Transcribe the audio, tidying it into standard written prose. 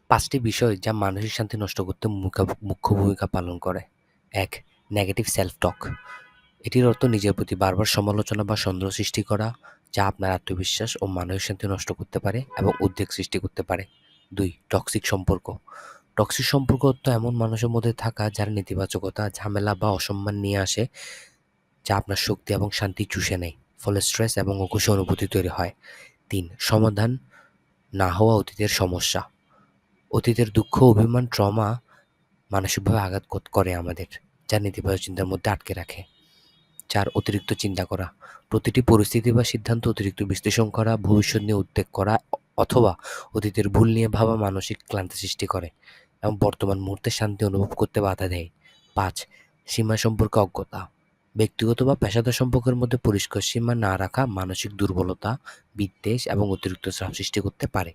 5টি বিষয় যা মানসিক শান্তি নষ্ট করতে মুখ্য ভূমিকা পালন করে। ১. নেগেটিভ সেলফ টক। এটির অর্থ নিজের প্রতি বারবার সমালোচনা বা সন্দেহ সৃষ্টি করা, যা আপনার আত্মবিশ্বাস ও মানসিক শান্তি নষ্ট করতে পারে এবং উদ্বেগ সৃষ্টি করতে পারে। ২. টক্সিক সম্পর্ক। টক্সিক সম্পর্ক অর্থ এমন মানুষের মধ্যে থাকা যারা নেতিবাচকতা, ঝামেলা বা অসম্মান নিয়ে আসে, যা আপনার শক্তি এবং শান্তি চুষে নেয়। ফলে স্ট্রেস এবং অখুশি অনুভূতি তৈরি হয়। ৩. সমাধান না হওয়া অতীতের সমস্যা। অতীতের দুঃখ, অভিমান, ট্রমা মানসিকভাবে আঘাত করে আমাদের, যা নেতিবাচক চিন্তার মধ্যে আটকে রাখে। ৪. অতিরিক্ত চিন্তা করা। প্রতিটি পরিস্থিতি বা সিদ্ধান্ত অতিরিক্ত বিশ্লেষণ করা, ভবিষ্যৎ নিয়ে উদ্বেগ করা অথবা অতীতের ভুল নিয়ে ভাবা মানসিক ক্লান্তি সৃষ্টি করে এবং বর্তমান মুহূর্তে শান্তি অনুভব করতে বাধা দেয়। ৫. সীমা সম্পর্কে অজ্ঞতা। ব্যক্তিগত বা পেশাদার সম্পর্কের মধ্যে পরিষ্কার সীমা না রাখা মানসিক দুর্বলতা, বিদ্বেষ এবং অতিরিক্ত চাপ সৃষ্টি করতে পারে।